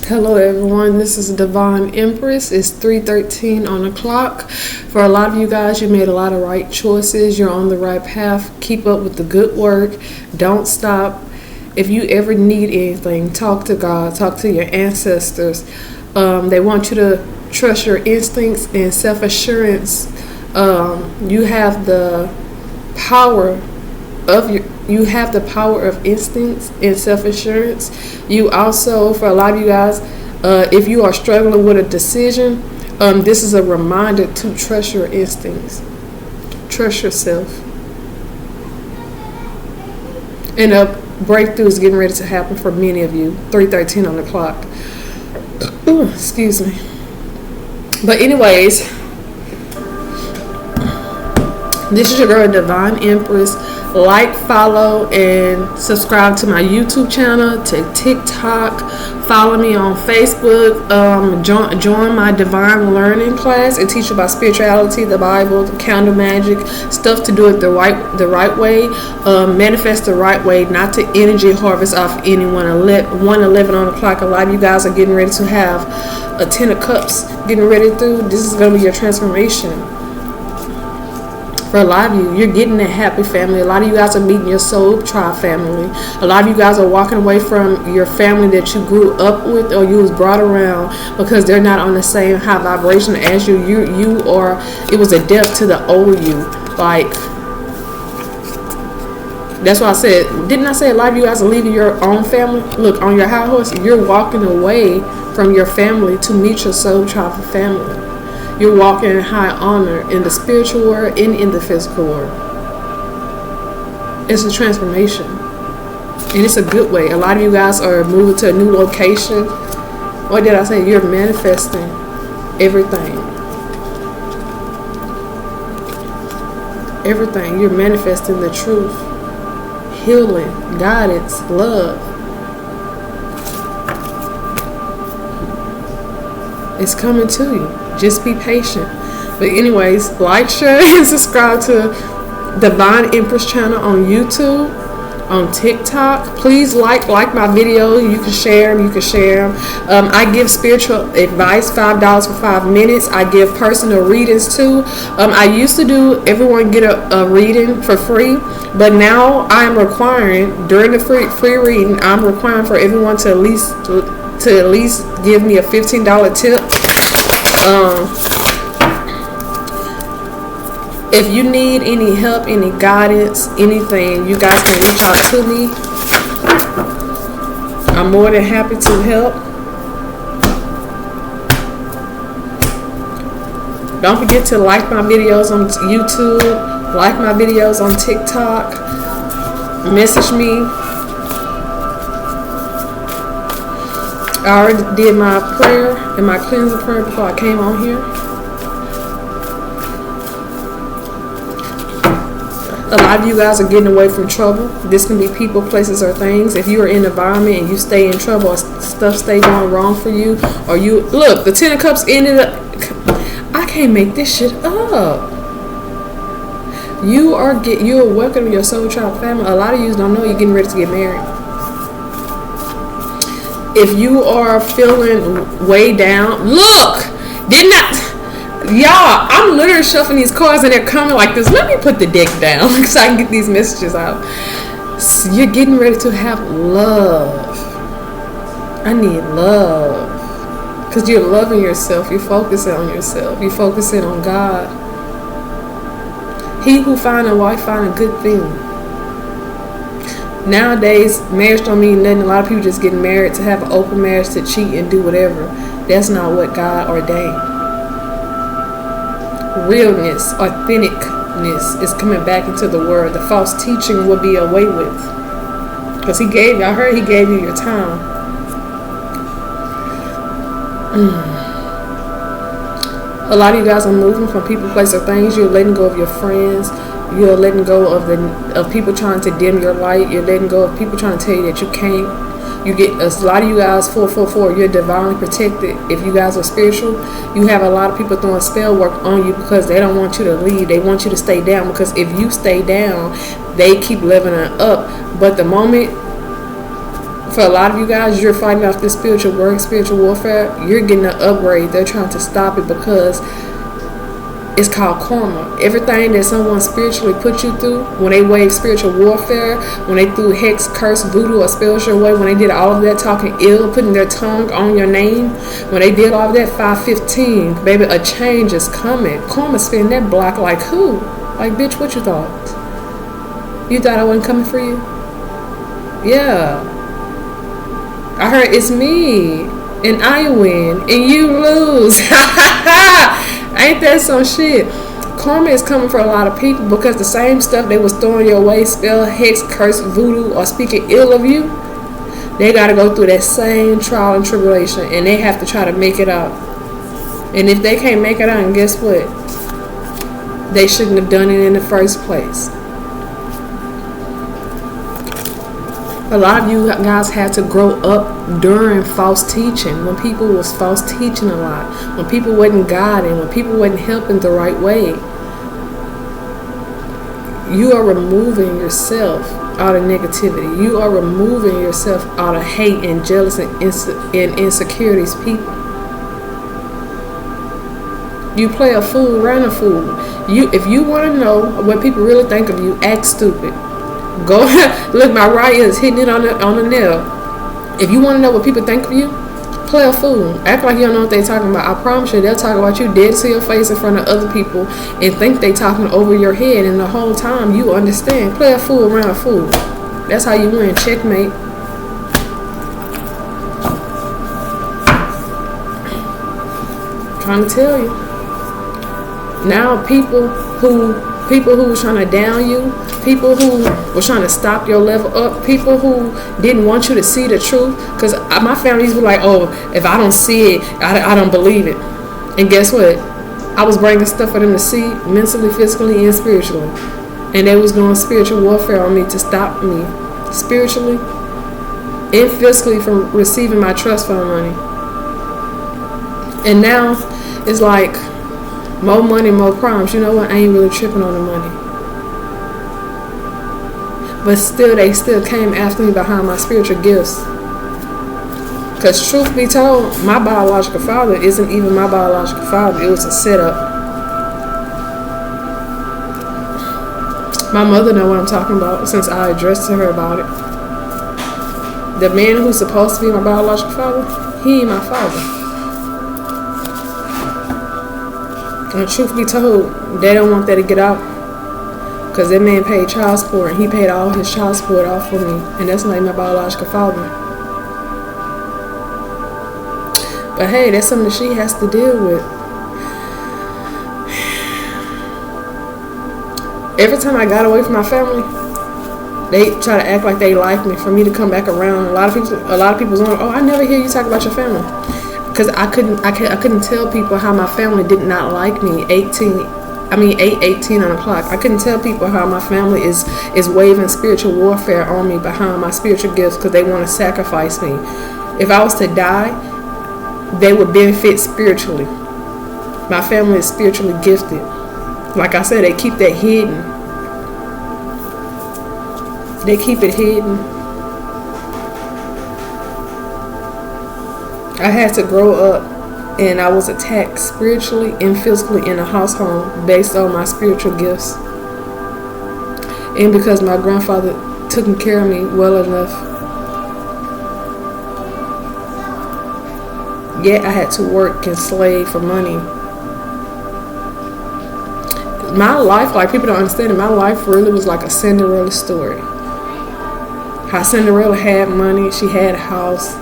Hello everyone, this is Divine Empress. It's 3:13 on the clock. For a lot of you guys, you made a lot of right choices. You're on the right path. Keep up with the good work. Don't stop. If you ever need anything, talk to God, talk to your ancestors. They want you to trust your instincts and self-assurance. You have the power you have the power of instincts and self-assurance. You also, for a lot of you guys, if you are struggling with a decision, this is a reminder to trust your instincts. Trust yourself. And a breakthrough is getting ready to happen for many of you. 3:13 on the clock. Ooh, excuse me. But anyways, this is your girl, Divine Empress. Like, follow, and subscribe to my YouTube channel, to TikTok. Follow me on Facebook. Join my Divine Learning class. It teaches about spirituality, the Bible, the candle magic, stuff to do it the right way. Manifest the right way, not to energy harvest off anyone. 1:11 on the clock. A lot of you guys are getting ready to have a 10 of cups. Getting ready through. This is going to be your transformation. For a lot of you, you're getting a happy family. A lot of you guys are meeting your soul tribe family. A lot of you guys are walking away from your family that you grew up with or you was brought around because they're not on the same high vibration as you. You are. It was a death to the old you. Like, that's why I said. Didn't I say a lot of you guys are leaving your own family? Look, on your high horse, you're walking away from your family to meet your soul tribe family. You're walking in high honor in the spiritual world and in the physical world. It's a transformation. And it's a good way. A lot of you guys are moving to a new location. What did I say? You're manifesting everything. Everything. You're manifesting the truth. Healing, guidance, love. It's coming to you. Just be patient. But anyways, like, share, and subscribe to Divine Empress channel on YouTube, on TikTok. Please like my video. You can share them. I give spiritual advice, $5 for 5 minutes. I give personal readings too. I used to do everyone get a reading for free, but now I'm requiring during the free reading, I'm requiring for everyone to at least give me a $15 tip. If you need any help, any guidance, anything, you guys can reach out to me. I'm more than happy to help. Don't forget to like my videos on YouTube, like my videos on TikTok, message me. I already did my prayer and my cleansing prayer before I came on here. A lot of you guys are getting away from trouble. This can be people, places, or things. If you are in an environment and you stay in trouble or stuff stay going wrong for you, or you look, the 10 of Cups ended up. I can't make this shit up. You are welcome to your soul tribe family. A lot of you don't know you're getting ready to get married. If you are feeling way down, look, y'all, I'm literally shuffling these cards and they're coming like this. Let me put the deck down so I can get these messages out. So you're getting ready to have love. I need love. Because you're loving yourself. You're focusing on yourself. You're focusing on God. He who find a wife find a good thing. Nowadays, marriage don't mean nothing. A lot of people just get married to have an open marriage, to cheat and do whatever. That's not what God ordained. Realness, authenticness is coming back into the world. The false teaching will be away with. Because I heard he gave you your time. A lot of you guys are moving from people, places, or things. You're letting go of your friends. You're letting go of people trying to dim your light. You're letting go of people trying to tell you that you can't. You get a lot of you guys 444. You're divinely protected. If you guys are spiritual, you have a lot of people throwing spell work on you because they don't want you to leave. They want you to stay down because if you stay down, they keep leveling up. But the moment For a lot of you guys, you're fighting off this spiritual work, spiritual warfare. You're getting an upgrade. They're trying to stop it because it's called karma. Everything that someone spiritually put you through, when they waged spiritual warfare, when they threw hex, curse, voodoo, or spiritual way, when they did all of that talking ill, putting their tongue on your name, when they did all of that, 515, baby, a change is coming. Karma spin that block like who? Like, bitch, what you thought? You thought I wasn't coming for you? Yeah. I heard it's me, and I win, and you lose. Ain't that some shit? Karma is coming for a lot of people because the same stuff they was throwing your way, spell, hex, curse, voodoo, or speaking ill of you, they got to go through that same trial and tribulation, and they have to try to make it out. And if they can't make it out, and guess what? They shouldn't have done it in the first place. A lot of you guys had to grow up during false teaching, when people was false teaching a lot, when people wasn't guiding, when people wasn't helping the right way. You are removing yourself out of negativity. You are removing yourself out of hate and jealousy and insecurities, people. You play a fool, run a fool. If you want to know what people really think of you, act stupid. Go look, my right is hitting it on the nail. If you want to know what people think of you, play a fool. Act like you don't know what they're talking about. I promise you, they'll talk about you dead to your face in front of other people and think they talking over your head, and the whole time you understand. Play a fool around a fool. That's how you win. Checkmate. Trying to tell you. Now people who was trying to down you, people who were trying to stop your level up, people who didn't want you to see the truth, because my family used to be like, oh, if I don't see it, I don't believe it. And guess what? I was bringing stuff for them to see, mentally, physically, and spiritually. And they was doing spiritual warfare on me to stop me spiritually and physically from receiving my trust fund money. And now it's like, more money, more problems. You know what? I ain't really tripping on the money. But still, they still came after me behind my spiritual gifts. Because truth be told, my biological father isn't even my biological father. It was a setup. My mother know what I'm talking about since I addressed to her about it. The man who's supposed to be my biological father, he ain't my father. And truth be told, they don't want that to get out, because that man paid child support, and he paid all his child support off for me, and that's not my biological father. But hey, that's something that she has to deal with. Every time I got away from my family, they try to act like they like me for me to come back around. A lot of people was wondering, oh, I never hear you talk about your family. Because I couldn't tell people how my family did not like me 8:18 on the clock. I couldn't tell people how my family is waving spiritual warfare on me behind my spiritual gifts because they want to sacrifice me. If I was to die, they would benefit spiritually. My family is spiritually gifted. Like I said, they keep that hidden. They keep it hidden. I had to grow up, and I was attacked spiritually and physically in a household based on my spiritual gifts. And because my grandfather took care of me well enough, yet I had to work and slave for money. My life, like people don't understand it, my life really was like a Cinderella story. How Cinderella had money, she had a house,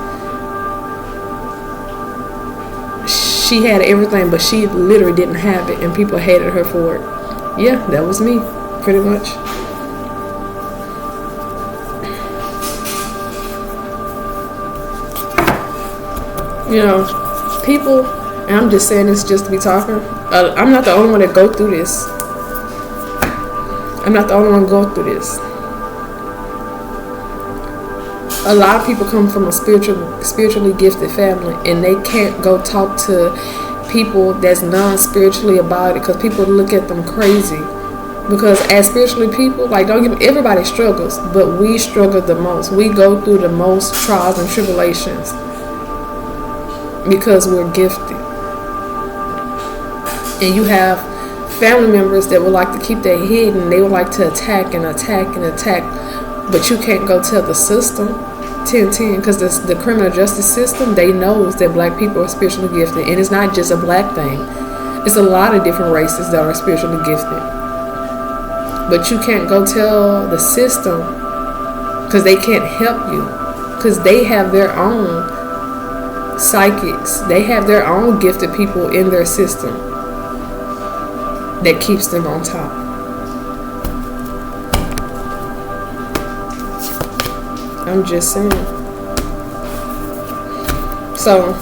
she had everything, but she literally didn't have it, and people hated her for it. Yeah, that was me, pretty much. You know, people, and I'm just saying this just to be talking, I'm not the only one that go through this. I'm not the only one go through this. A lot of people come from a spiritually gifted family, and they can't go talk to people that's non-spiritually about it because people look at them crazy. Because as spiritually people, like, don't give, everybody struggles, but we struggle the most. We go through the most trials and tribulations because we're gifted. And you have family members that would like to keep their head, and they would like to attack and attack and attack, but you can't go tell the system 10-10, because the criminal justice system, they knows that black people are spiritually gifted. And it's not just a black thing. It's a lot of different races that are spiritually gifted. But you can't go tell the system, because they can't help you, because they have their own psychics. They have their own gifted people in their system that keeps them on top. I'm just saying. So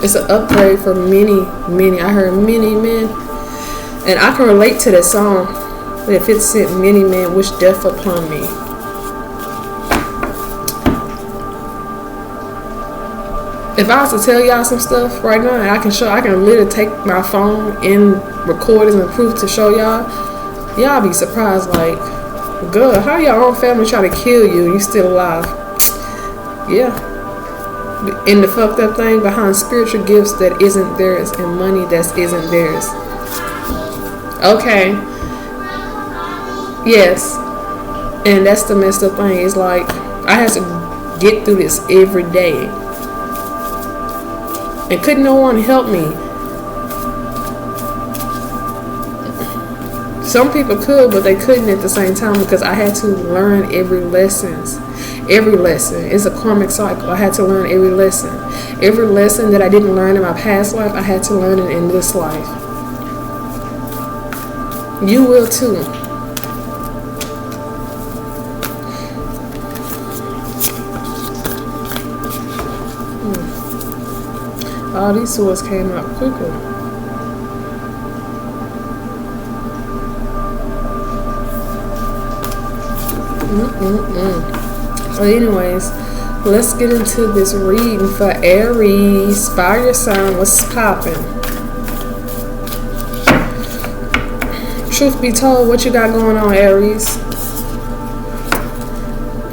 it's an upgrade for many. I heard many men, and I can relate to that song. If it sent many men wish death upon me. If I was to tell y'all some stuff right now, and I can literally take my phone and record it and proof to show y'all be surprised, like, good, how your own family try to kill you and you still alive? Yeah. And the fucked up thing behind spiritual gifts that isn't theirs and money that isn't theirs. Okay. Yes. And that's the messed up thing. It's like, I have to get through this every day. And couldn't no one help me. Some people could, but they couldn't at the same time, because I had to learn every lesson. Every lesson is a karmic cycle. I had to learn every lesson. Every lesson that I didn't learn in my past life, I had to learn it in this life. You will too. All these swords came out quickly. Well, anyways, let's get into this reading for Aries. Fire sign, what's popping? Truth be told, what you got going on, Aries?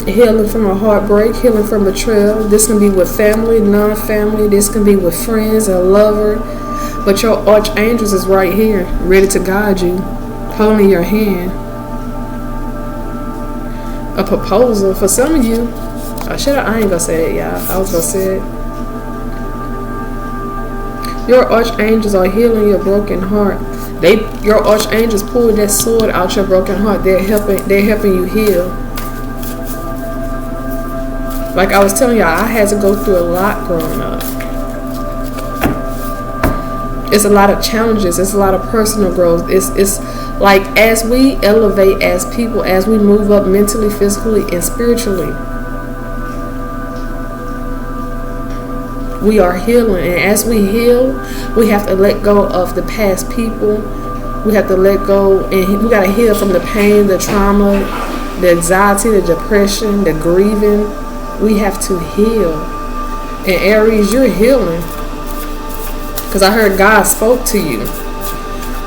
Healing from a heartbreak, healing from betrayal. This can be with family, non-family. This can be with friends, a lover. But your archangels is right here, ready to guide you, holding your hand. A proposal for some of you. I ain't gonna say it, y'all. I was gonna say it. Your archangels are healing your broken heart. Your archangels pulled that sword out your broken heart. They're helping you heal. Like I was telling y'all, I had to go through a lot growing up. It's a lot of challenges. It's a lot of personal growth. It's like, as we elevate as people, as we move up mentally, physically, and spiritually, we are healing. And as we heal, we have to let go of the past people. We have to let go, and we got to heal from the pain, the trauma, the anxiety, the depression, the grieving. We have to heal. And Aries, you're healing. Because I heard God spoke to you.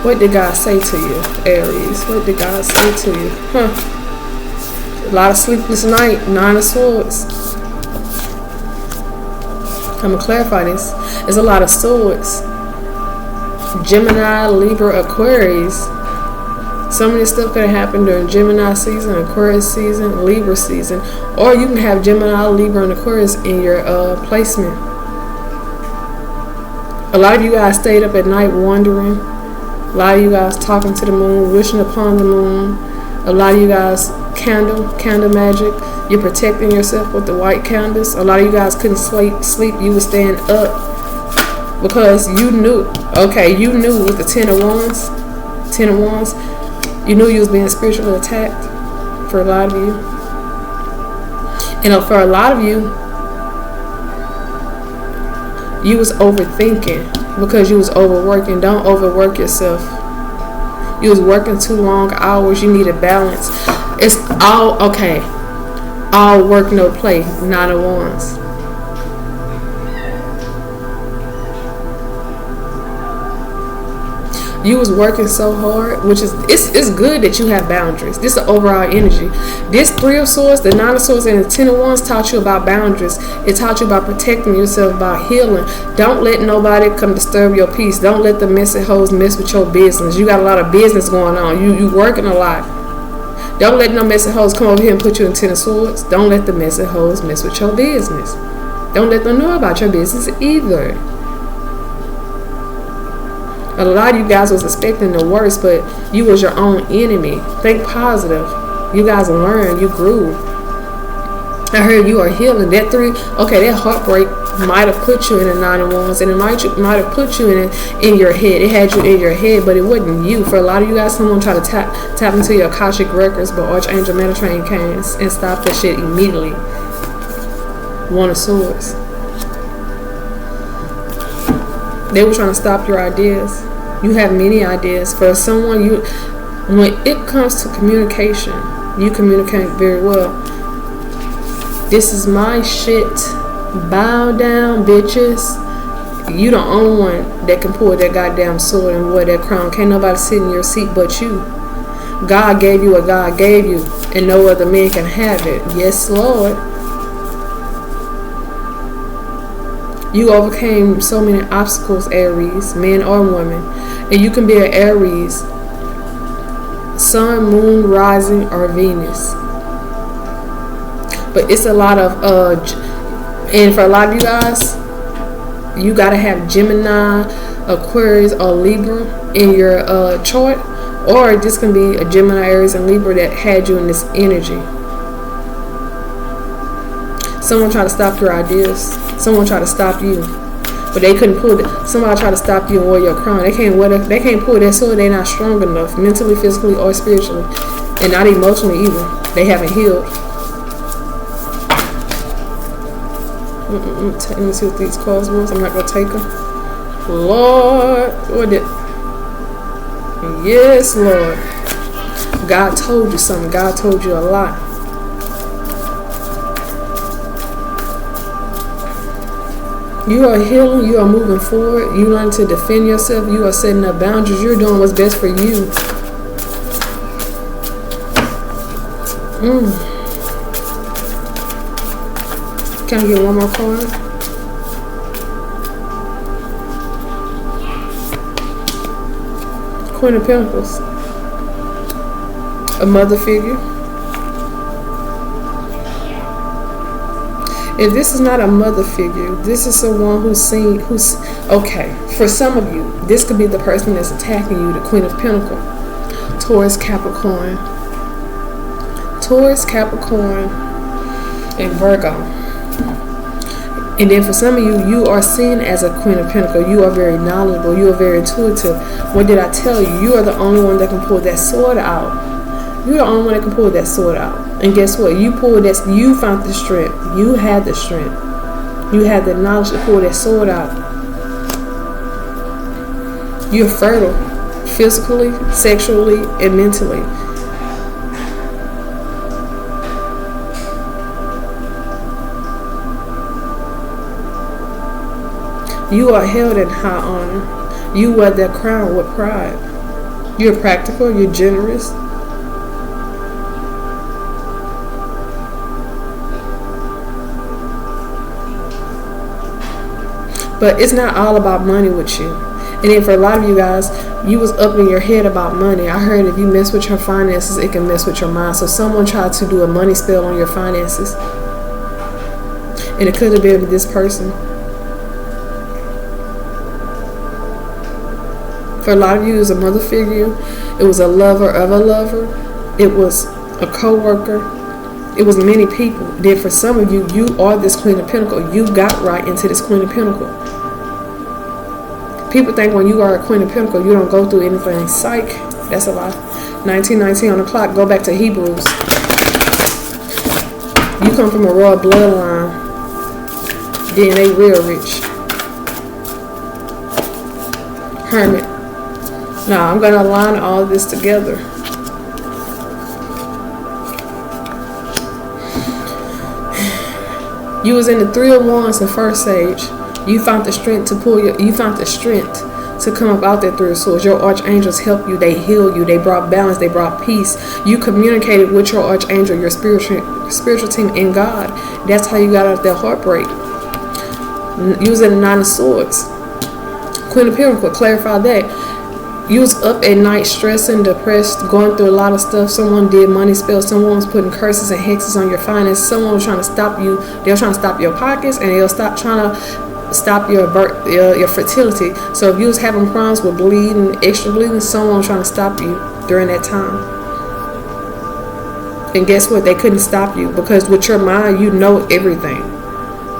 What did God say to you, Aries? What did God say to you? A lot of sleepless night. 9 of Swords. I'm going to clarify this. There's a lot of swords. Gemini, Libra, Aquarius. Some of this stuff could have happened during Gemini season, Aquarius season, Libra season. Or you can have Gemini, Libra, and Aquarius in your placement. A lot of you guys stayed up at night wondering. A lot of you guys talking to the moon, wishing upon the moon. A lot of you guys candle magic. You're protecting yourself with the white candles. A lot of you guys couldn't sleep. You were staying up because you knew. Okay, you knew with the 10 of Wands. You knew you was being spiritually attacked for a lot of you. And for a lot of you, you was overthinking because you was overworking. Don't overwork yourself. You was working too long hours. You needed balance. It's all okay. All work, no play. 9 of Wands. You was working so hard, which is it's good that you have boundaries. This is the overall energy. This Three of Swords, the Nine of Swords, and the Ten of Wands taught you about boundaries. It taught you about protecting yourself, about healing. Don't let nobody come disturb your peace. Don't let the messy hoes mess with your business. You got a lot of business going on. You working a lot. Don't let no messy hoes come over here and put you in Ten of Swords. Don't let the messy hoes mess with your business. Don't let them know about your business either. A lot of you guys was expecting the worst, but you was your own enemy. Think positive. You guys learned. You grew. I heard you are healing. That heartbreak might have put you in a Nine of Wands, and it might have put you in your head. It had you in your head, but it wasn't you. For a lot of you guys, someone tried to tap into your Akashic records, but Archangel Metatron came and stopped that shit immediately. One of Swords. They were trying to stop your ideas. You have many ideas. For someone, when it comes to communication, you communicate very well. This is my shit. Bow down, bitches. You the only one that can pull that goddamn sword and wear that crown. Can't nobody sit in your seat but you. God gave you what God gave you, and no other man can have it. Yes, Lord. You overcame so many obstacles, Aries, men or women. And you can be an Aries, sun, moon, rising, or Venus. But it's a lot of, and for a lot of you guys, you got to have Gemini, Aquarius, or Libra in your chart. Or this can be a Gemini, Aries, and Libra that had you in this energy. Someone tried to stop your ideas. Someone tried to stop you, but they couldn't pull it. Somebody tried to stop you and wear your crown. They can't pull that sword. They're not strong enough, mentally, physically, or spiritually, and not emotionally either. They haven't healed. Let me see what these cards was. I'm not gonna take them. Lord, what did? Yes, Lord. God told you something. God told you a lot. You are healing. You are moving forward. You learn to defend yourself. You are setting up boundaries. You're doing what's best for you. Can I get one more card? Queen of Pentacles. A mother figure. If this is not a mother figure, this is someone who's okay. For some of you, this could be the person that's attacking you, the Queen of Pentacles. Taurus, Capricorn. Taurus, Capricorn, and Virgo. And then for some of you, you are seen as a Queen of Pentacles. You are very knowledgeable. You are very intuitive. What did I tell you? You are the only one that can pull that sword out. You're the only one that can pull that sword out. And guess what? You pulled that. You found the strength. You had the strength. You had the knowledge to pull that sword out. You're fertile, physically, sexually, and mentally. You are held in high honor. You wear that crown with pride. You're practical. You're generous. But it's not all about money with you. And then for a lot of you guys, you was up in your head about money. I heard if you mess with your finances, it can mess with your mind. So someone tried to do a money spell on your finances. And it could have been this person. For a lot of you, it was a mother figure. It was a lover of a lover. It was a co-worker. It was many people. Then for some of you, you are this Queen of Pentacles. You got right into this Queen of Pentacles. People think when you are a Queen of Pentacles, you don't go through anything. Psych. That's a lie. 1919 on the clock. Go back to Hebrews. You come from a royal bloodline. Then they real rich. Hermit. Now, I'm going to align all this together. You was in the Three of Wands in first stage. You found the strength to to come up out that third source. Your archangels help you. They heal you. They brought balance. They brought peace. You communicated with your archangel, your spiritual team in God. That's how you got out of that heartbreak. Using the Nine of Swords. Queen of Pentacles, clarify that. You was up at night stressing, depressed, going through a lot of stuff. Someone did money spells. Someone was putting curses and hexes on your finances. Someone was trying to stop you. They were trying to stop your pockets, and they'll trying to stop your fertility. So if you was having problems with bleeding, extra bleeding, someone was trying to stop you during that time. And guess what? They couldn't stop you, because with your mind, you know everything.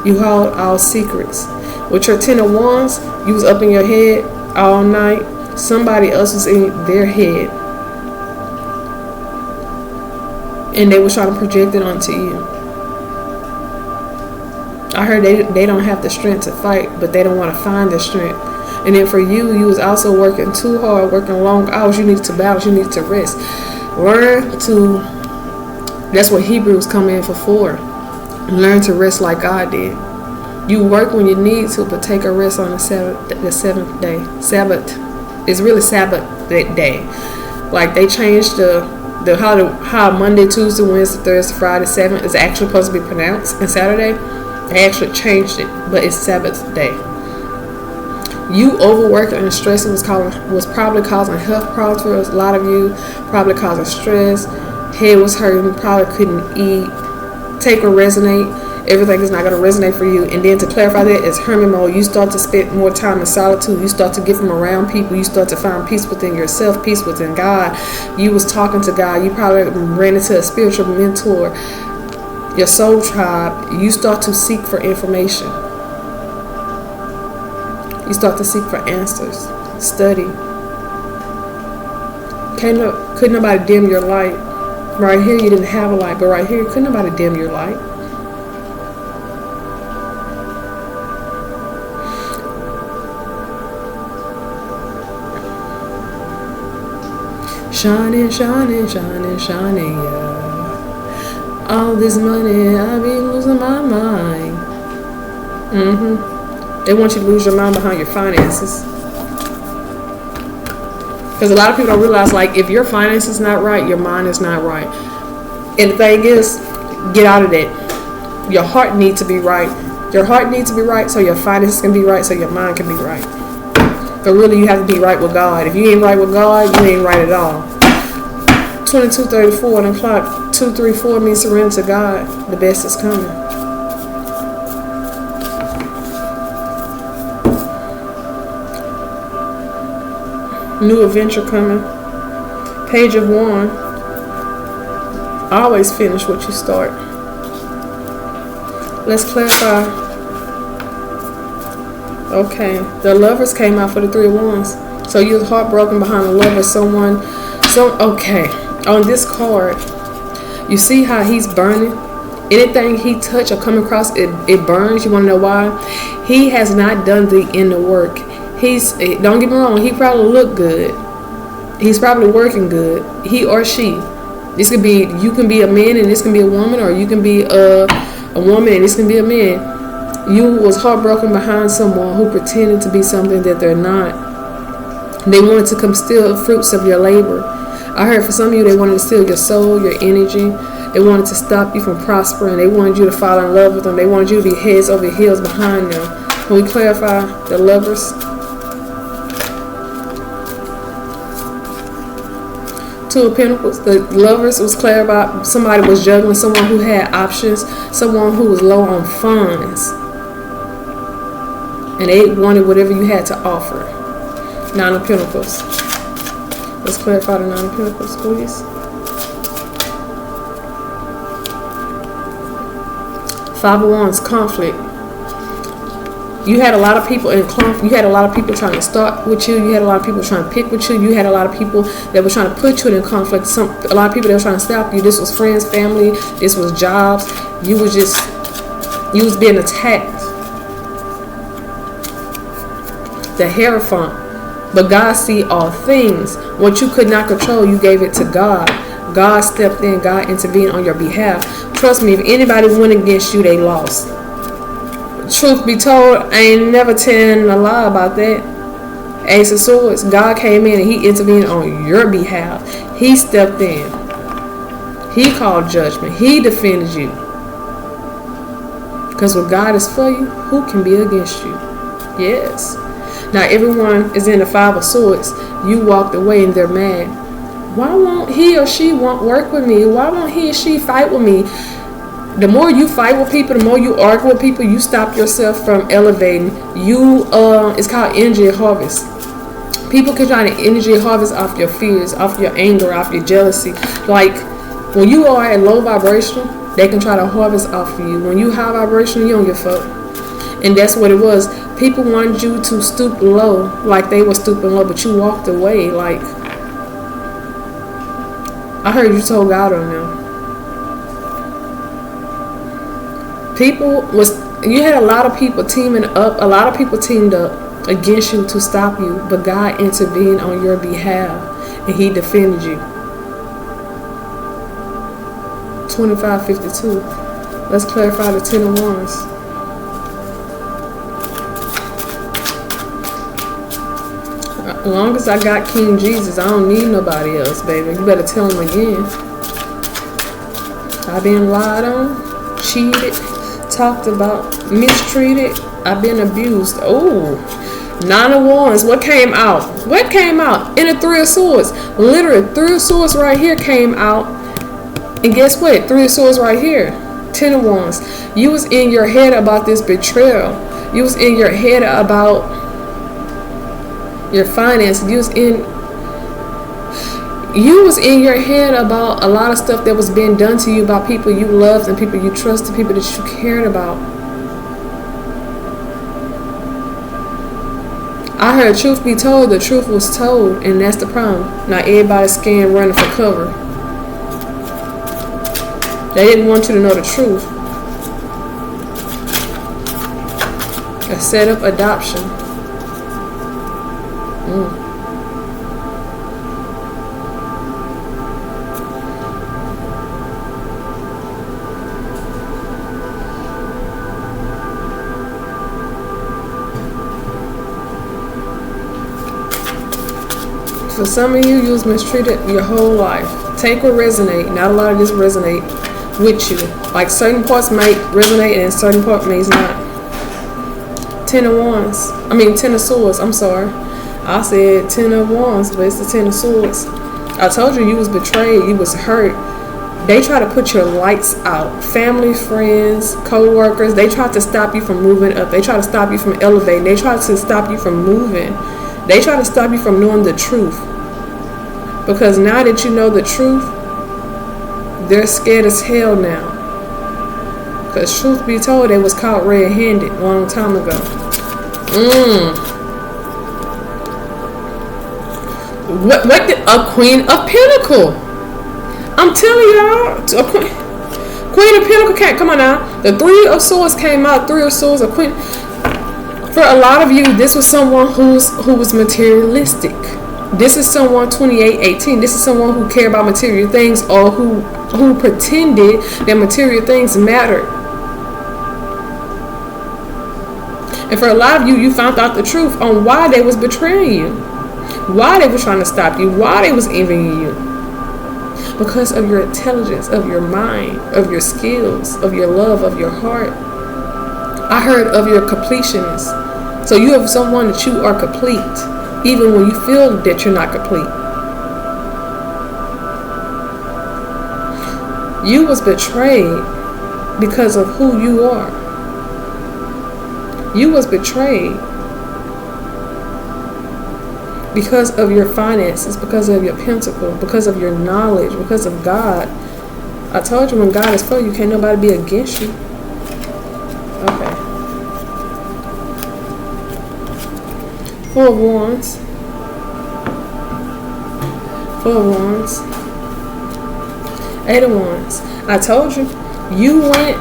You hold all secrets. With your Ten of Wands, you was up in your head all night. Somebody else was in their head, and they was trying to project it onto you. I heard they don't have the strength to fight, but they don't want to find the strength. And then for you, you was also working too hard, working long hours. You need to balance. You need to rest. Learn to. That's what Hebrews come in for. Learn to rest like God did. You work when you need to, but take a rest on the seventh day. Sabbath. It's really Sabbath that day. Like they changed how Monday, Tuesday, Wednesday, Thursday, Friday, 7 is actually supposed to be pronounced, and Saturday they actually changed it, but it's Sabbath day. You overworking and stressing was probably causing health problems for a lot of you. Probably causing stress. Head was hurting. Probably couldn't eat. Take or resonate. Everything is not going to resonate for you. And then to clarify that, it's hermit mode. You start to spend more time in solitude. You start to get from around people. You start to find peace within yourself, peace within God. You was talking to God. You probably ran into a spiritual mentor, your soul tribe. You start to seek for information. You start to seek for answers. Study. Couldn't nobody dim your light. Right here, you didn't have a light, but right here, couldn't nobody dim your light. Shining, shining, shining, shining, yeah. All this money, I be losing my mind. They want you to lose your mind behind your finances. Because a lot of people don't realize, like, if your finances is not right, your mind is not right. And the thing is, get out of that. Your heart needs to be right. Your heart needs to be right so your finances can be right, so your mind can be right. But really, you have to be right with God. If you ain't right with God, you ain't right at all. 22:34 on the clock. 234 means surrender to God. The best is coming. New adventure coming. Page of Wands. Always finish what you start. Let's clarify. Okay, the Lovers came out for the Three of Wands. So you're heartbroken behind a lover, okay. On this card, you see how he's burning? Anything he touch or come across, it burns. You want to know why? He has not done the inner work. Don't get me wrong, he probably look good. He's probably working good. He or she. This could be, you can be a man and this can be a woman, or you can be a woman and this can be a man. You was heartbroken behind someone who pretended to be something that they're not. They wanted to come steal fruits of your labor. I heard for some of you, they wanted to steal your soul, your energy. They wanted to stop you from prospering. They wanted you to fall in love with them. They wanted you to be heads over heels behind them. Can we clarify the Lovers? Two of Pentacles. The Lovers was clear about somebody was juggling, someone who had options, someone who was low on funds. And they wanted whatever you had to offer. Nine of Pentacles. Let's clarify the Nine of Pentacles, please. Five of Wands, conflict. You had a lot of people in conflict. You had a lot of people trying to start with you. You had a lot of people trying to pick with you. You had a lot of people that were trying to put you in conflict. A lot of people that were trying to stop you. This was friends, family. This was jobs. You was being attacked. The Hierophant. But God see all things. What you could not control, you gave it to God. God stepped in. God intervened on your behalf. Trust me, if anybody went against you, they lost. Truth be told, I ain't never telling a lie about that. Ace of Swords, God came in and he intervened on your behalf. He stepped in. He called judgment. He defended you. Because when God is for you, who can be against you? Yes. Now everyone is in the Five of Swords. You walked away and they're mad. Why won't he or she want work with me? Why won't he or she fight with me? The more you fight with people, the more you argue with people, you stop yourself from elevating. It's called energy harvest. People can try to energy harvest off your fears, off your anger, off your jealousy. Like when you are at low vibration, they can try to harvest off of you. When you high vibration, you don't give a fuck. And that's what it was. People wanted you to stoop low, like they were stooping low, but you walked away. Like I heard you told God on them. You had a lot of people teaming up. A lot of people teamed up against you to stop you, but God intervened on your behalf and he defended you. 2552. Let's clarify the 10 of Wands. As long as I got King Jesus, I don't need nobody else, baby. You better tell him again. I've been lied on, cheated, talked about, mistreated. I've been abused. Oh, 9 of Wands. What came out? What came out? In the 3 of Swords. Literally, 3 of Swords right here came out. And guess what? 3 of Swords right here. 10 of Wands. You was in your head about this betrayal. You was in your head about your finances. You was in your head about a lot of stuff that was being done to you by people you loved and people you trusted, people that you cared about. I heard truth be told, the truth was told, and that's the problem. Now everybody's scared running for cover. They didn't want you to know the truth. A set up adoption. For some of you, you was mistreated your whole life. Take what resonate. Not a lot of this resonate with you. Like certain parts might resonate and certain parts may not. 10 of Wands. 10 of Swords. I'm sorry. I said 10 of Wands, but it's the 10 of Swords. I told you was betrayed. You was hurt. They try to put your lights out. Family, friends, co-workers, they try to stop you from moving up. They try to stop you from elevating. They try to stop you from moving. They try to stop you from knowing the truth. Because now that you know the truth, they're scared as hell now. Because truth be told, they was caught red-handed a long time ago. What did a Queen of Pentacles? I'm telling y'all, Queen of Pentacles came. Come on now. The 3 of Swords came out. 3 of Swords, a Queen. For a lot of you, this was someone who was materialistic. This is someone 2818. This is someone who cared about material things or who pretended that material things mattered. And for a lot of you, you found out the truth on why they was betraying you, why they was trying to stop you, why they was envying you. Because of your intelligence, of your mind, of your skills, of your love, of your heart. I heard of your completionist. So you have someone that you are complete, even when you feel that you're not complete. You was betrayed because of who you are. You was betrayed because of your finances, because of your pentacle, because of your knowledge, because of God. I told you when God is for you, can't nobody be against you. Okay. 4 of Wands. 4 of Wands. 8 of Wands. I told you, you went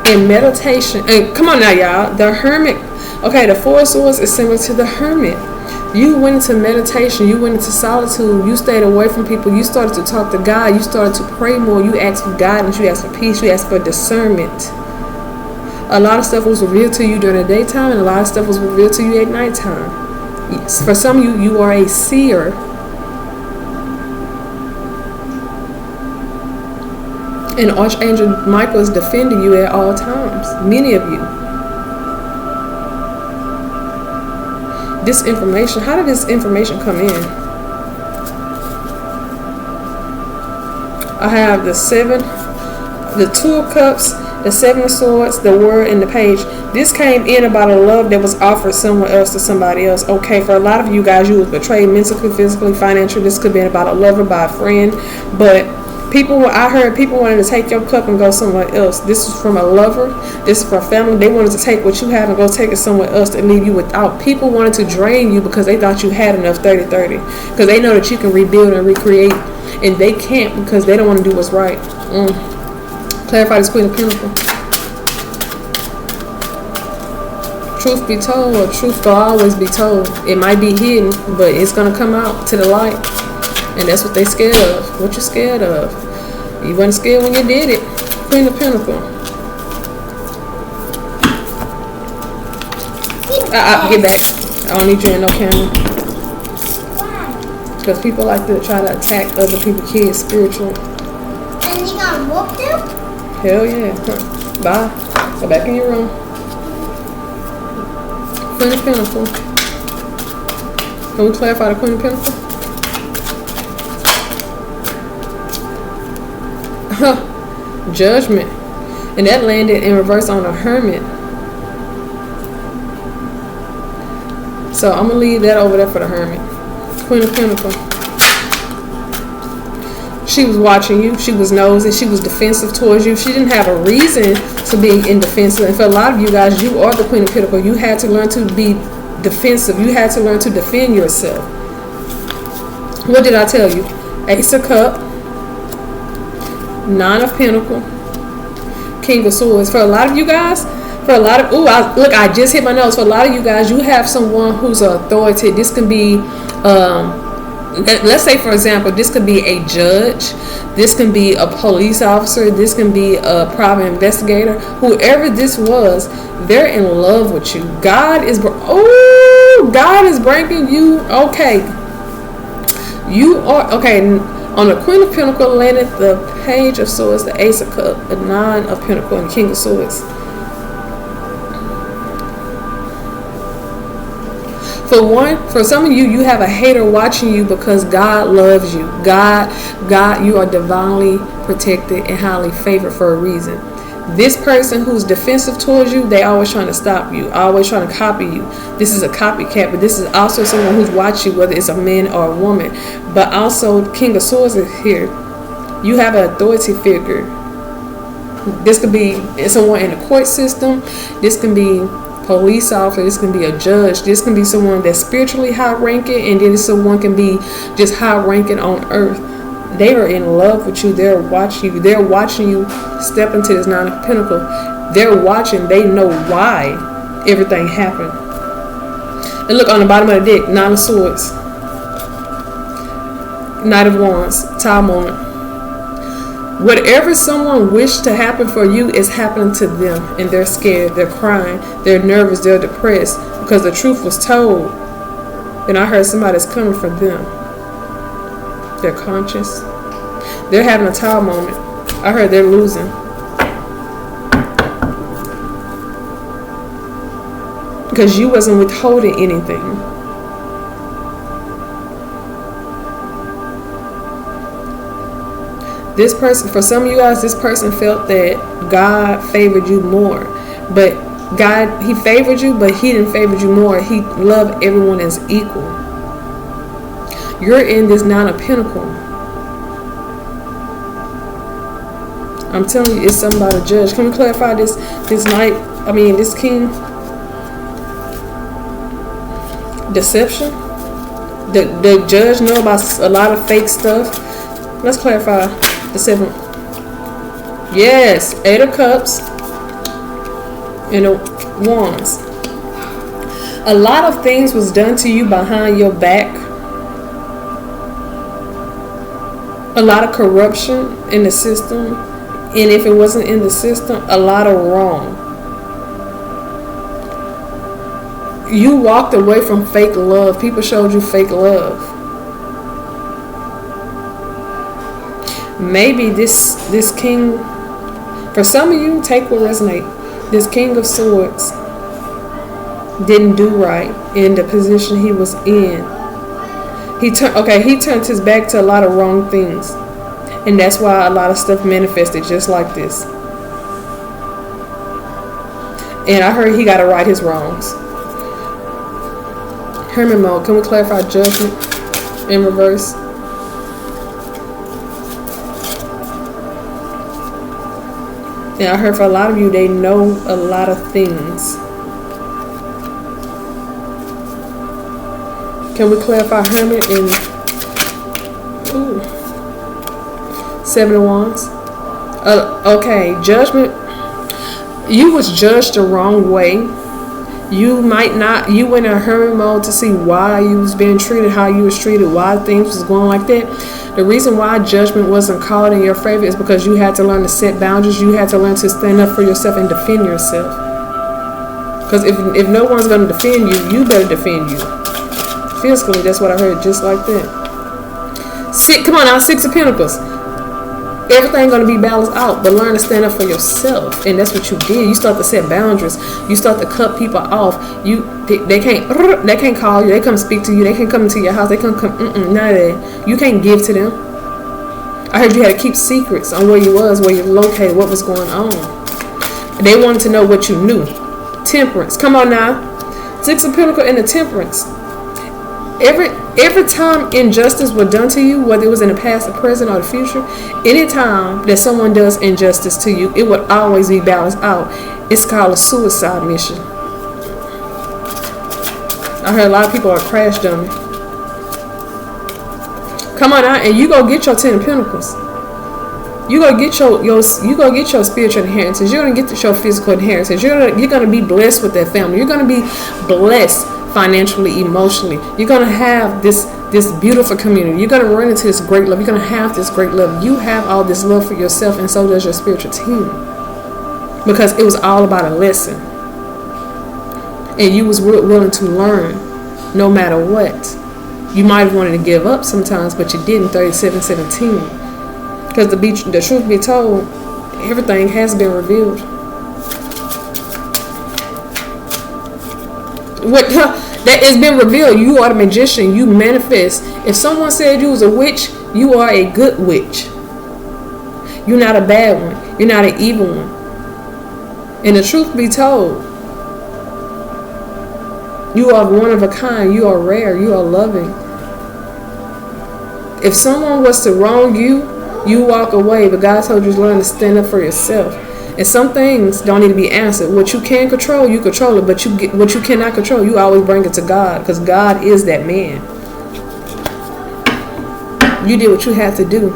in meditation. And come on now, y'all. The Hermit. Okay, the 4 of Swords is similar to the Hermit. You went into meditation. You went into solitude. You stayed away from people. You started to talk to God. You started to pray more. You asked for guidance. You asked for peace. You asked for discernment. A lot of stuff was revealed to you during the daytime, and a lot of stuff was revealed to you at nighttime. For some of you, you are a seer. And Archangel Michael is defending you at all times. Many of you. This information, how did this information come in? I have the 7, the 2 of Cups, the 7 of Swords, the Word, and the Page. This came in about a love that was offered somewhere else to somebody else. Okay, for a lot of you guys, you was betrayed mentally, physically, financially. This could be about a lover, by a friend. But I heard people wanted to take your cup and go somewhere else. This is from a lover. This is from family. They wanted to take what you have and go take it somewhere else to leave you without. People wanted to drain you because they thought you had enough 30-30. Because they know that you can rebuild and recreate. And they can't because they don't want to do what's right. Clarify this Queen of Pentacles. Truth be told, or truth will always be told. It might be hidden, but it's going to come out to the light. And that's what they scared of. What you scared of? You wasn't scared when you did it. Queen of Pentacles. Get back. I don't need you in no camera. Because people like to try to attack other people's kids spiritually. And you got whooped them? Hell yeah. Bye. Go back in your room. Queen of Pentacles. Can we clarify the Queen of Pentacles? Judgment. And that landed in reverse on a Hermit. So I'm going to leave that over there for the Hermit. Queen of Pentacles. She was watching you. She was nosy. She was defensive towards you. She didn't have a reason to be in defensive. And for a lot of you guys, you are the Queen of Pentacles. You had to learn to be defensive. You had to learn to defend yourself. What did I tell you? Ace of Cups, 9 of Pentacles, King of Swords. For a lot of you guys, I just hit my nose. For a lot of you guys, you have someone who's an authority. This can be, let's say for example, this could be a judge. This can be a police officer. This can be a private investigator. Whoever this was, they're in love with you. God is bringing you, okay. You are, okay, on the Queen of Pentacles landed the Page of Swords, the Ace of Cups, the 9 of Pentacles, and the King of Swords. For some of you, you have a hater watching you because God loves you. God, you are divinely protected and highly favored for a reason. This person who's defensive towards you, they always trying to stop you, always trying to copy you. This is a copycat, but this is also someone who's watching you, whether it's a man or a woman. But also, King of Swords is here. You have an authority figure. This could be someone in the court system. This can be police officer. This can be a judge. This can be someone that's spiritually high ranking, and then someone can be just high ranking on earth. They are in love with you. They're watching you. They're watching you step into this 9 of Pentacles. They're watching. They know why everything happened. And look on the bottom of the deck, 9 of Swords, Knight of Wands, Tower moment. Whatever someone wished to happen for you is happening to them, and they're scared, they're crying, they're nervous, they're depressed because the truth was told. And I heard somebody's coming for them. They're conscious. They're having a Tower moment. I heard they're losing. Because you wasn't withholding anything. This person, for some of you guys, this person felt that God favored you more. But God, he favored you, but he didn't favor you more. He loved everyone as equal. You're in this 9 of Pentacles. I'm telling you, it's something about a judge. Can we clarify this this king? Deception. The judge know about a lot of fake stuff. Let's clarify the 7. Yes, 8 of Cups and the Wands. A lot of things was done to you behind your back. A lot of corruption in the system. And if it wasn't in the system, a lot of wrong. You walked away from fake love. People showed you fake love. Maybe this king, for some of you, take what resonate. This King of Swords didn't do right in the position he was in. He turned his back to a lot of wrong things. And that's why a lot of stuff manifested just like this. And I heard he got to right his wrongs. Hermit mode. Can we clarify judgment in reverse? And I heard for a lot of you, they know a lot of things. Can we clarify Hermit in Seven of Wands? Okay, judgment. You was judged the wrong way. You went in a Hermit mode to see why you was being treated, how you was treated, why things was going like that. The reason why judgment wasn't called in your favor is because you had to learn to set boundaries. You had to learn to stand up for yourself and defend yourself. Because if no one's going to defend you, you better defend you. Physically, that's what I heard, just like that. Come on now, Six of Pentacles. Everything going to be balanced out, but learn to stand up for yourself. And that's what you did. You start to set boundaries. You start to cut people off. They can't call you. They come speak to you. They can't come into your house. They can't come. None of that. You can't give to them. I heard you had to keep secrets on where you was, where you're located, what was going on. They wanted to know what you knew. Temperance. Come on now. Six of Pentacles and the Temperance. Every time injustice was done to you, whether it was in the past, the present, or the future, anytime that someone does injustice to you, it would always be balanced out. It's called a suicide mission. I heard a lot of people are crash dummy. Come on out and you go get your 10 of Pentacles. You go get your spiritual inheritance. You're gonna get your physical inheritance. You're gonna be blessed with that family. You're gonna be blessed financially, emotionally. You're going to have this beautiful community. You're going to run into this great love. You're going to have this great love. You have all this love for yourself, and so does your spiritual team. Because it was all about a lesson. And you was willing to learn no matter what. You might have wanted to give up sometimes, but you didn't. 37-17. Because the truth be told, everything has been revealed. That has been revealed. You are the magician. You manifest. If someone said you was a witch, you are a good witch. You're not a bad one. You're not an evil one. And the truth be told, you are one of a kind. You are rare. You are loving. If someone was to wrong you, you walk away. But God told you to learn to stand up for yourself. And some things don't need to be answered. What you can control, you control it. But what you cannot control, you always bring it to God. Because God is that man. You did what you had to do.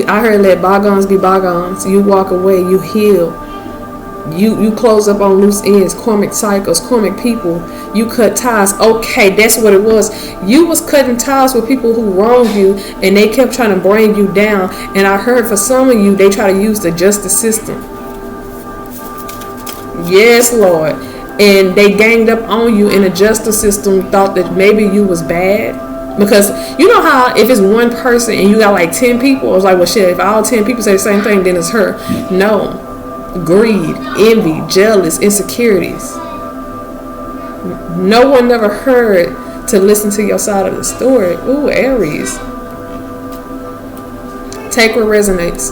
I heard let bygones be bygones. You walk away. You heal. You close up on loose ends. Karmic cycles. Karmic people. You cut ties. Okay, that's what it was. You was cutting ties with people who wronged you, and they kept trying to bring you down. And I heard for some of you, they try to use the justice system. Yes, Lord. And they ganged up on you in the justice system, thought that maybe you was bad. Because you know how if it's one person and you got like 10 people, it's like, well, shit, if all 10 people say the same thing, then it's her. No. Greed, envy, jealous, insecurities. No one never heard to listen to your side of the story. Ooh, Aries. Take what resonates.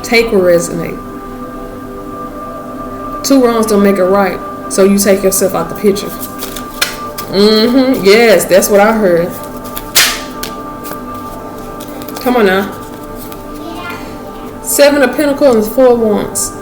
Take what resonates. Two wrongs don't make it right. So you take yourself out the picture. Yes, that's what I heard. Come on now. 7 of Pentacles and 4 of Wands.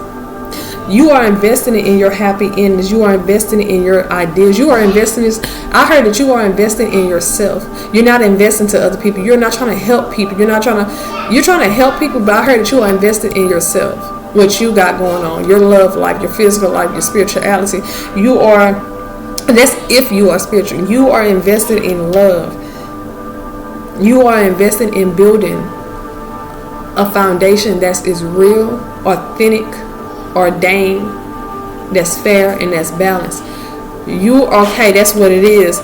You are investing in your happy endings. You are investing in your ideas. You are investing in. I heard that you are investing in yourself. You're not investing to other people. You're not trying to help people. You're trying to help people, but I heard that you are investing in yourself. What you got going on. Your love life, your physical life, your spirituality. That's if you are spiritual. You are investing in love. You are investing in building a foundation that is real, authentic, ordained, that's fair, and that's balanced. You okay? That's what it is.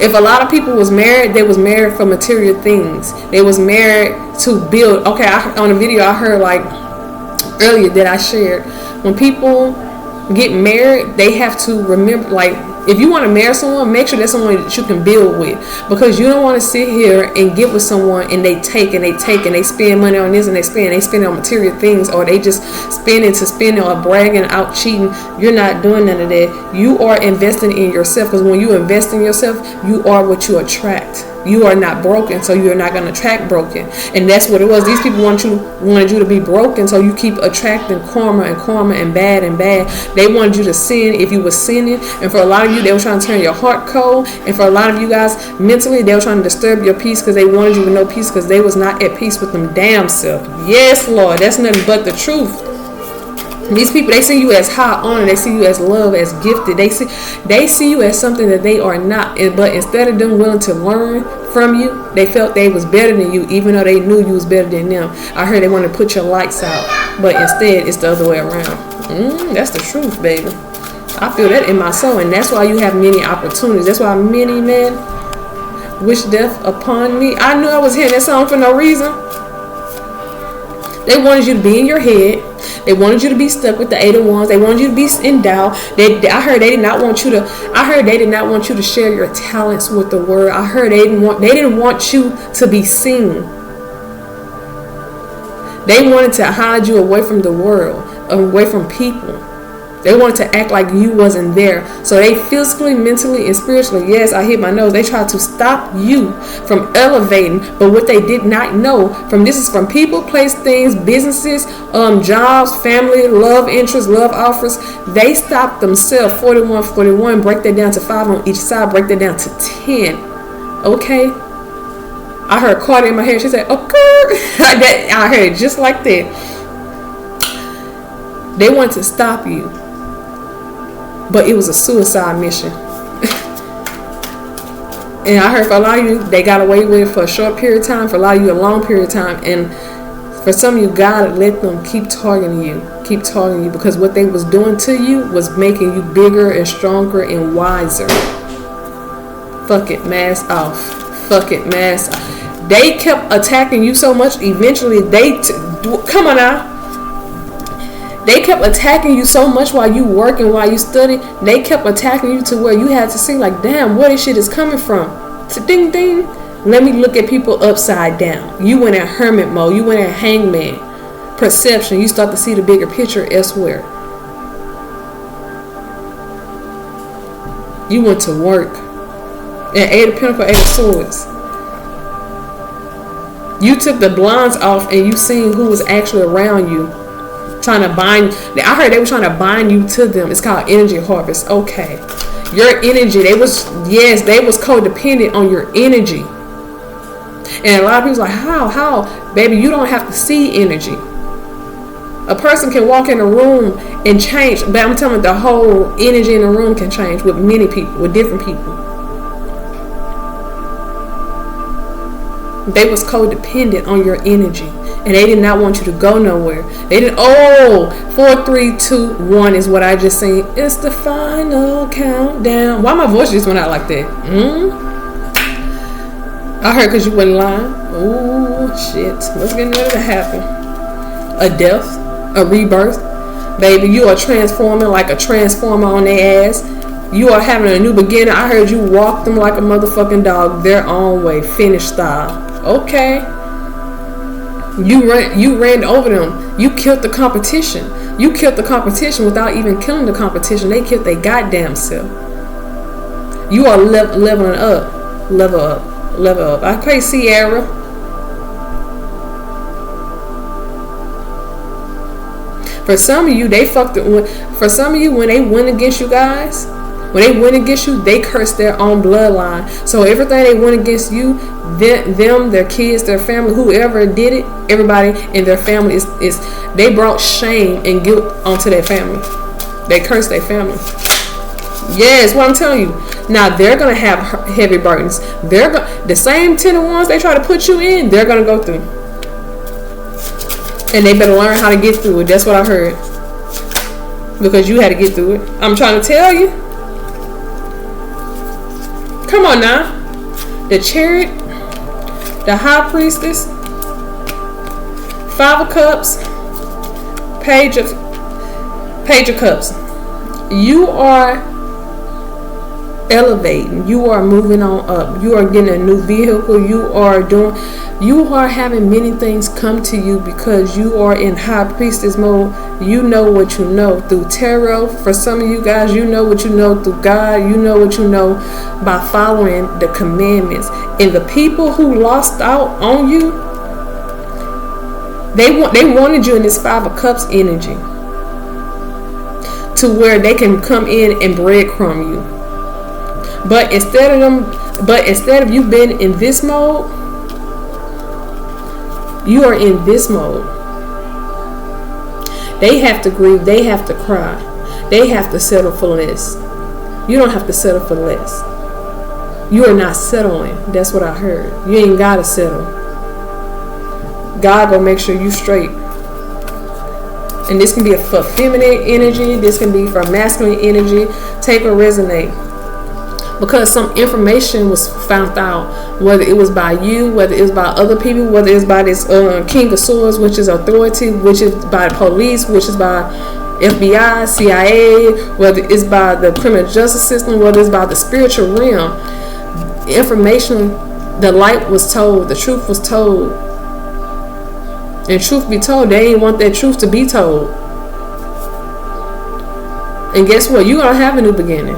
If a lot of people was married, they was married for material things. They was married to build. Okay, on a video I heard like earlier that I shared, when people get married, they have to remember, like, if you want to marry someone, make sure that's someone that you can build with, because you don't want to sit here and get with someone and they take and they take and they spend money on this and they spend on material things, or they just spending or bragging out, cheating. You're not doing none of that. You are investing in yourself, because when you invest in yourself, you are what you attract. You are not broken, so you're not going to attract broken. And that's what it was. These people wanted you to be broken, so you keep attracting karma and bad and bad. They wanted you to sin if you were sinning. And for a lot of you, they were trying to turn your heart cold. And for a lot of you guys, mentally, they were trying to disturb your peace, because they wanted you to know peace, because they was not at peace with them damn self. Yes, Lord, that's nothing but the truth. These people, they see you as high honor, they see you as love, as gifted. They see you as something that they are not. But instead of them willing to learn from you, they felt they was better than you, even though they knew you was better than them. I heard they want to put your lights out, but instead it's the other way around. That's the truth, baby. I feel that in my soul, and that's why you have many opportunities. That's why many men wish death upon me. I knew I was hearing that song for no reason. They wanted you to be in your head. They wanted you to be stuck with the 8 of Wands. They wanted you to be in doubt. I heard they did not want you to share your talents with the world. I heard they didn't want you to be seen. They wanted to hide you away from the world, away from people. They wanted to act like you wasn't there. So they physically, mentally, and spiritually, yes, I hit my nose, they tried to stop you from elevating. But what they did not know, this is from people, place, things, businesses, jobs, family, love interests, love offers. They stopped themselves. 41, break that down to 5 on each side, break that down to 10. Okay? I heard Cardi in my head. She said, okay. I heard it just like that. They wanted to stop you. But it was a suicide mission. And I heard for a lot of you, they got away with it for a short period of time. For a lot of you, a long period of time. And for some of you, God let them keep targeting you. Keep targeting you. Because what they was doing to you was making you bigger and stronger and wiser. Fuck it, mask off. Fuck it, mask off. They kept attacking you so much. Eventually, come on now. They kept attacking you so much while you work and while you study. They kept attacking you to where you had to see, like, damn, where this shit is coming from. Ding, ding. Let me look at people upside down. You went in hermit mode. You went in hangman. Perception. You start to see the bigger picture elsewhere. You went to work. And 8 of Pentacles, 8 of Swords. You took the blinds off and you seen who was actually around you. Trying to bind. I heard they were trying to bind you to them. It's called energy harvest. Okay. Your energy. They was codependent on your energy. And a lot of people's like, how? Baby, you don't have to see energy. A person can walk in a room and change. But I'm telling you, the whole energy in the room can change with many people, with different people. They was codependent on your energy. And they did not want you to go nowhere. They didn't. 4, 3, 2, 1 is what I just seen. It's the final countdown. Why my voice just went out like that? I heard because you wasn't lying. Oh shit! What's getting ready to happen? A death, a rebirth, baby. You are transforming like a transformer on their ass. You are having a new beginning. I heard you walk them like a motherfucking dog, their own way, finish style. Okay. You ran over them. You killed the competition. You killed the competition without even killing the competition. They killed their goddamn self. You are leveling up. Level up. I pray Sierra. For some of you, for some of you, when they went against you guys, when they went against you, they cursed their own bloodline. So everything they went against you, them, their kids, their family, whoever did it, everybody in their family is they brought shame and guilt onto their family. They cursed their family. Yes, what I'm telling you. Now they're gonna have heavy burdens. The same 10 of Wands they try to put you in, they're gonna go through. And they better learn how to get through it. That's what I heard. Because you had to get through it. I'm trying to tell you. Come on now. The Chariot, the High Priestess, Five of Cups, Page of Cups. You are elevating. You are moving on up. You are getting a new vehicle. You are having many things come to you because you are in High Priestess mode. You know what you know through tarot. For some of you guys, you know what you know through God. You know what you know by following the commandments. And the people who lost out on you, they wanted you in this Five of Cups energy to where they can come in and breadcrumb you. But instead of you being in this mode, you are in this mode. They have to grieve. They have to cry. They have to settle for less. You don't have to settle for less. You are not settling. That's what I heard. You ain't gotta settle. God gonna make sure you straight. And this can be for feminine energy. This can be for masculine energy. Take or resonate. Because some information was found out, whether it was by you, whether it was by other people, whether it's by this King of Swords, which is authority, which is by police, which is by FBI, CIA, whether it's by the criminal justice system, whether it's by the spiritual realm. Information, the light was told, the truth was told. And truth be told, they ain't want that truth to be told. And guess what? You're going to have a new beginning.